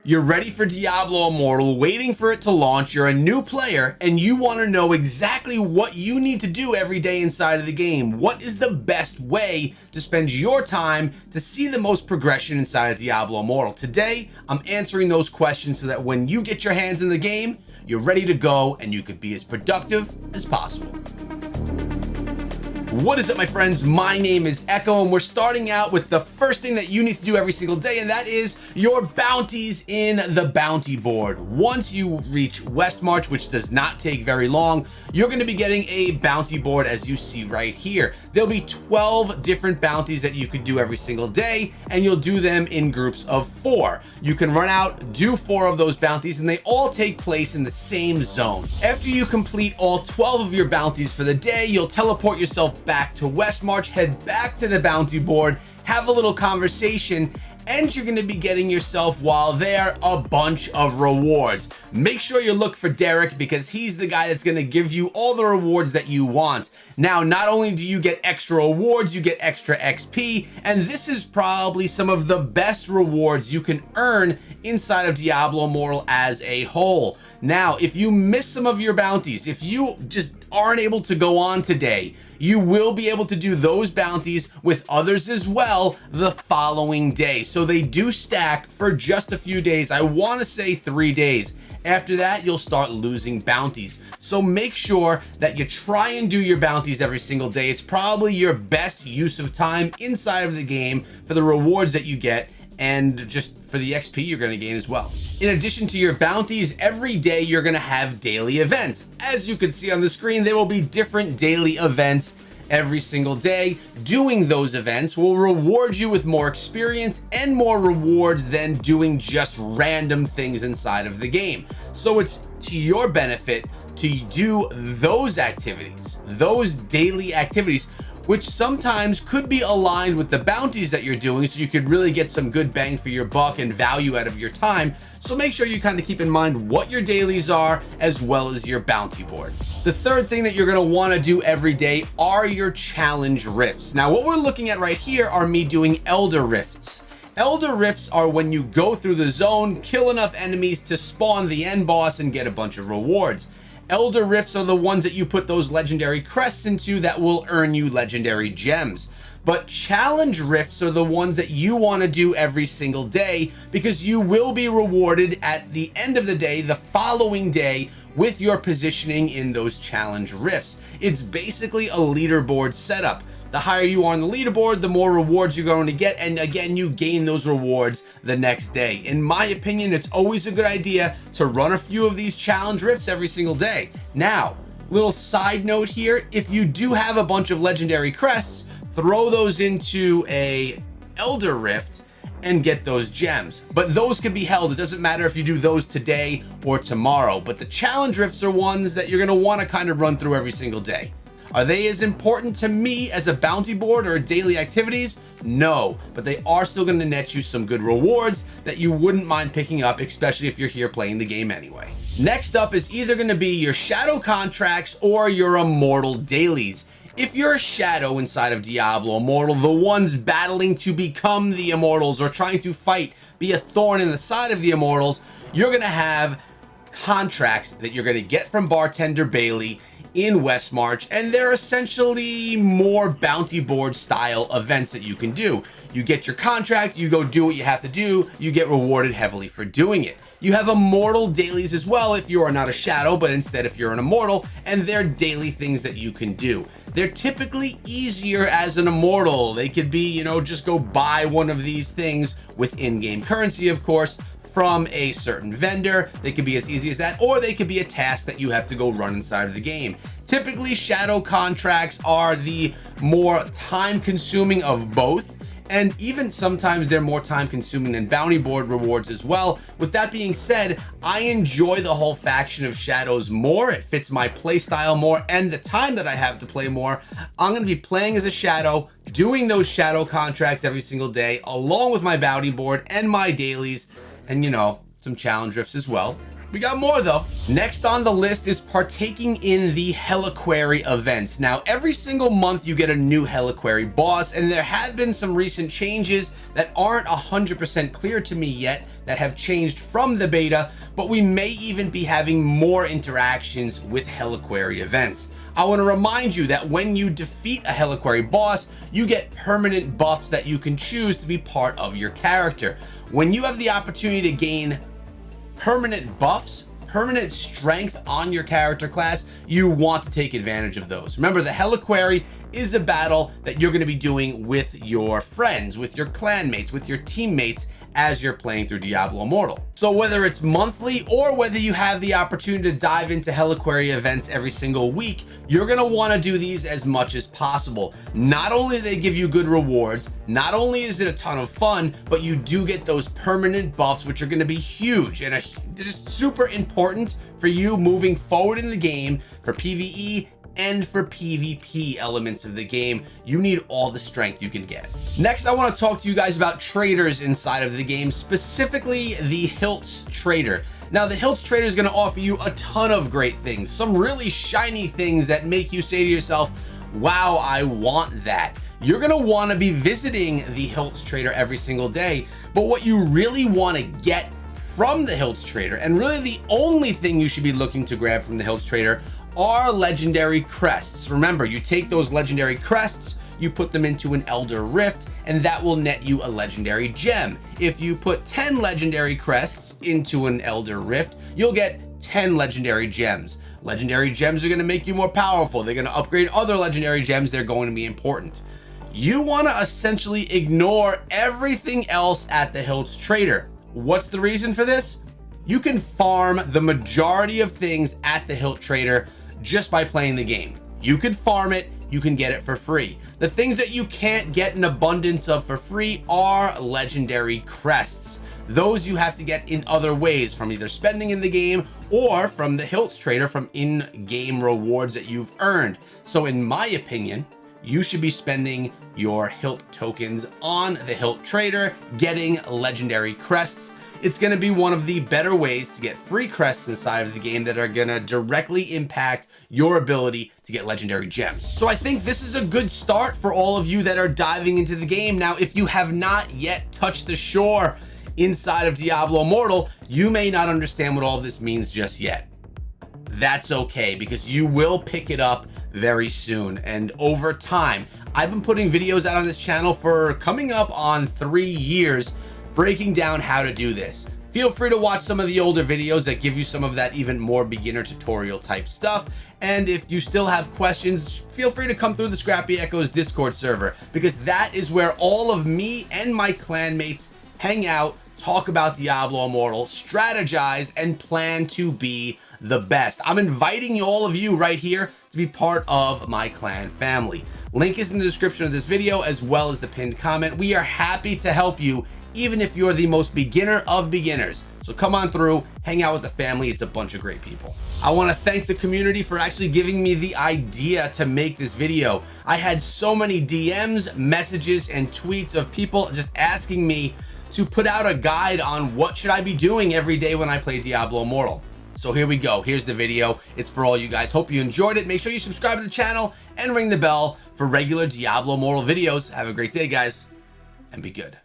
You're ready for Diablo Immortal, waiting for it to launch, you're a new player, and you want to know exactly what you need to do every day inside of the game. What is the best way to spend your time to see the most progression inside of Diablo Immortal? Today, I'm answering those questions so that when you get your hands in the game, you're ready to go and you can be as productive as possible. What is up, my friends? My name is Echo, and we're starting out with the first thing that you need to do every single day, and that is your bounties in the bounty board. Once you reach West March, which does not take very long, you're going to be getting a bounty board as you see right here. There'll be 12 different bounties that you could do every single day, and you'll do them in groups of 4. You can run out, do 4 of those bounties, and they all take place in the same zone. After you complete all 12 of your bounties for the day, you'll teleport yourself back to West March, head back to the bounty board, have a little conversation, and you're going to be getting yourself, while there, a bunch of rewards. Make sure you look for Derek, because he's the guy that's going to give you all the rewards that you want. Now, not only do you get extra rewards, you get extra XP, and this is probably some of the best rewards you can earn inside of Diablo Immortal as a whole. Now, if you miss some of your bounties, if you just aren't able to go on today, you will be able to do those bounties with others as well the following day. So they do stack for just a few days. I want to say 3 days. After that, you'll start losing bounties. So make sure that you try and do your bounties every single day. It's probably your best use of time inside of the game for the rewards that you get, and just for the XP you're going to gain as well. In addition to your bounties, every day you're going to have daily events. As you can see on the screen, there will be different daily events every single day. Doing those events will reward you with more experience and more rewards than doing just random things inside of the game. So it's to your benefit to do those activities, those daily activities, which sometimes could be aligned with the bounties that you're doing, so you could really get some good bang for your buck and value out of your time. So make sure you kind of keep in mind what your dailies are as well as your bounty board. The third thing that you're going to want to do every day are your challenge rifts. Now, what we're looking at right here are me doing elder rifts. Elder rifts are when you go through the zone, kill enough enemies to spawn the end boss and get a bunch of rewards. Elder rifts are the ones that you put those legendary crests into that will earn you legendary gems. But challenge rifts are the ones that you want to do every single day, because you will be rewarded at the end of the day, the following day, with your positioning in those challenge rifts. It's basically a leaderboard setup. The higher you are on the leaderboard, the more rewards you're going to get, and again, you gain those rewards the next day. In my opinion, it's always a good idea to run a few of these challenge rifts every single day. Now, little side note here, if you do have a bunch of legendary crests, throw those into a elder rift and get those gems. But those can be held. It doesn't matter if you do those today or tomorrow, but the challenge rifts are ones that you're going to want to kind of run through every single day. Are they as important to me as a bounty board or daily activities? No, but they are still going to net you some good rewards that you wouldn't mind picking up, especially if you're here playing the game anyway. Next up is either going to be your shadow contracts or your immortal dailies. If you're a shadow inside of Diablo Immortal, the ones battling to become the immortals or trying to fight, be a thorn in the side of the immortals, you're going to have contracts that you're going to get from Bartender Bailey in West March, and they're essentially more bounty board style events that you can do. You get your contract, you go do what you have to do, you get rewarded heavily for doing it. You have immortal dailies as well if you are not a shadow, but instead if you're an immortal, and they're daily things that you can do. They're typically easier as an immortal. They could be, you know, just go buy one of these things with in-game currency, of course, from a certain vendor. They could be as easy as that, or they could be a task that you have to go run inside of the game. Typically, shadow contracts are the more time-consuming of both, and even sometimes they're more time-consuming than bounty board rewards as well. With that being said, I enjoy the whole faction of shadows more. It fits my playstyle more and the time that I have to play more. I'm going to be playing as a shadow, doing those shadow contracts every single day, along with my bounty board and my dailies, and, you know, some challenge rifts as well. We got more though. Next on the list is partaking in the Heliquary events. Now, every single month you get a new Heliquary boss, and there have been some recent changes that aren't 100% clear to me yet that have changed from the beta, but we may even be having more interactions with Heliquary events. I want to remind you that when you defeat a Heliquary boss, you get permanent buffs that you can choose to be part of your character. When you have the opportunity to gain permanent buffs, permanent strength on your character class, you want to take advantage of those. Remember, the Heliquary is a battle that you're going to be doing with your friends, with your clanmates, with your teammates as you're playing through Diablo Immortal. So whether it's monthly or whether you have the opportunity to dive into Heliquary events every single week, you're going to want to do these as much as possible. Not only do they give you good rewards, not only is it a ton of fun, but you do get those permanent buffs, which are going to be huge and they're just super important for you moving forward in the game for PvE and for PvP elements of the game. You need all the strength you can get. Next, I want to talk to you guys about traders inside of the game, specifically the Hilts Trader. Now, the Hilts Trader is going to offer you a ton of great things, some really shiny things that make you say to yourself, wow, I want that. You're going to want to be visiting the Hilts Trader every single day, but what you really want to get from the Hilts Trader, and really the only thing you should be looking to grab from the Hilts Trader, are legendary crests. Remember, you take those legendary crests, you put them into an Elder Rift, and that will net you a legendary gem. If you put 10 legendary crests into an Elder Rift, you'll get 10 legendary gems. Legendary gems are going to make you more powerful. They're going to upgrade other legendary gems. They're going to be important. You want to essentially ignore everything else at the Hilts Trader. What's the reason for this? You can farm the majority of things at the Hilt Trader just by playing the game. You can farm it, you can get it for free. The things that you can't get an abundance of for free are legendary crests. Those you have to get in other ways, from either spending in the game or from the Hilts Trader, from in-game rewards that you've earned. So in my opinion, you should be spending your Hilt tokens on the Hilt Trader, getting legendary crests. It's going to be one of the better ways to get free crests inside of the game that are going to directly impact your ability to get legendary gems. So I think this is a good start for all of you that are diving into the game. Now, if you have not yet touched the shore inside of Diablo Immortal, you may not understand what all of this means just yet. That's okay, because you will pick it up very soon. And over time, I've been putting videos out on this channel for coming up on 3 years, breaking down how to do this. Feel free to watch some of the older videos that give you some of that even more beginner tutorial type stuff. And if you still have questions, feel free to come through the Scrappy Echoes Discord server, because that is where all of me and my clanmates hang out, talk about Diablo Immortal, strategize, and plan to be the best. I'm inviting all of you right here to be part of my clan family. Link is in the description of this video, as well as the pinned comment. We are happy to help you, even if you're the most beginner of beginners. So come on through, hang out with the family. It's a bunch of great people. I want to thank the community for actually giving me the idea to make this video. I had so many DMs, messages, and tweets of people just asking me to put out a guide on what should I be doing every day when I play Diablo Immortal. So here we go. Here's the video. It's for all you guys. Hope you enjoyed it. Make sure you subscribe to the channel and ring the bell for regular Diablo Immortal videos. Have a great day, guys, and be good.